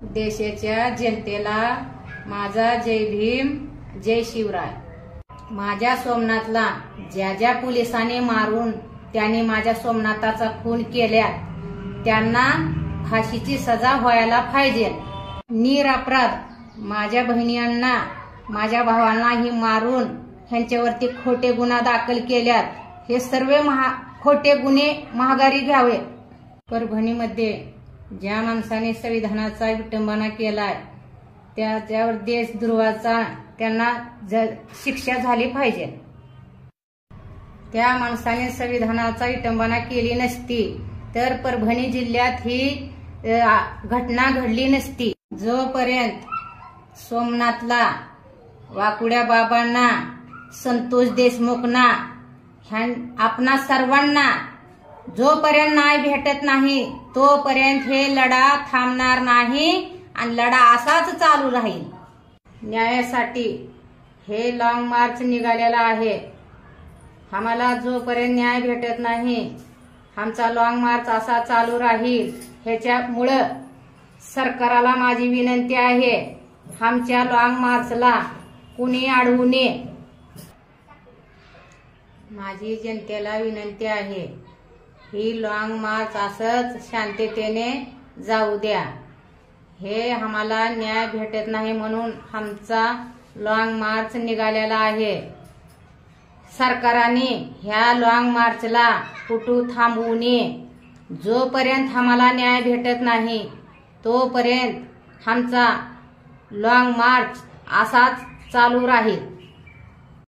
देशाच्या जनतेला माझा जय भीम, जय शिवराय। माझ्या सोमनाथला ज्या ज्या पोलिसांनी मारून त्यांनी माझ्या सोमनाथाचा खून केल्या त्यांना फाशीची सजा व्हायला पाहिजे। निरपराध माझ्या बहिणींना माझ्या भावांनाही मारून ह्यांच्यावरती खोटे गुन्हा दाखल केल्यात। हे सर्व खोटे गुन्हे माघारी घ्यावे। परभणीमध्ये ज्या माणसाने संविधानाचा विटंबना केलाय त्याच्यावर देशद्रोहाचा त्यांना शिक्षा झाली पाहिजे। त्या माणसाने संविधानाचा विटंबना केली नसती तर परभणी जिल्ह्यात ही घटना घडली नसती। जोपर्यंत सोमनाथला, वाकुड्या बाबांना, संतोष देशमुखना आपणा सर्वांना जोपर्यंत न्याय भेटत नाही तोपर्यंत हे लढा थांबणार नाही आणि लढा असाच चालू राहील। न्यायासाठी हे लॉंग मार्च निघालेला आहे। आम्हाला जोपर्यंत न्याय भेटत नाही आमचा लॉंग मार्च असा चालू राहील। ह्याच्यामुळे सरकारला माझी विनंती आहे, आमच्या लॉंग मार्चला कुणी अडवू नये। माझी जनतेला विनंती आहे, ही लॉंग मार्च असंच शांततेने जाऊ द्या। हे आम्हाला न्याय भेटत नाही म्हणून आमचा लॉंग मार्च निघालेला आहे। सरकारने ह्या लॉंग मार्चला कुठू थांबवू नये। जोपर्यंत आम्हाला न्याय भेटत नाही तोपर्यंत आमचा लॉंग मार्च असाच चालू राहील।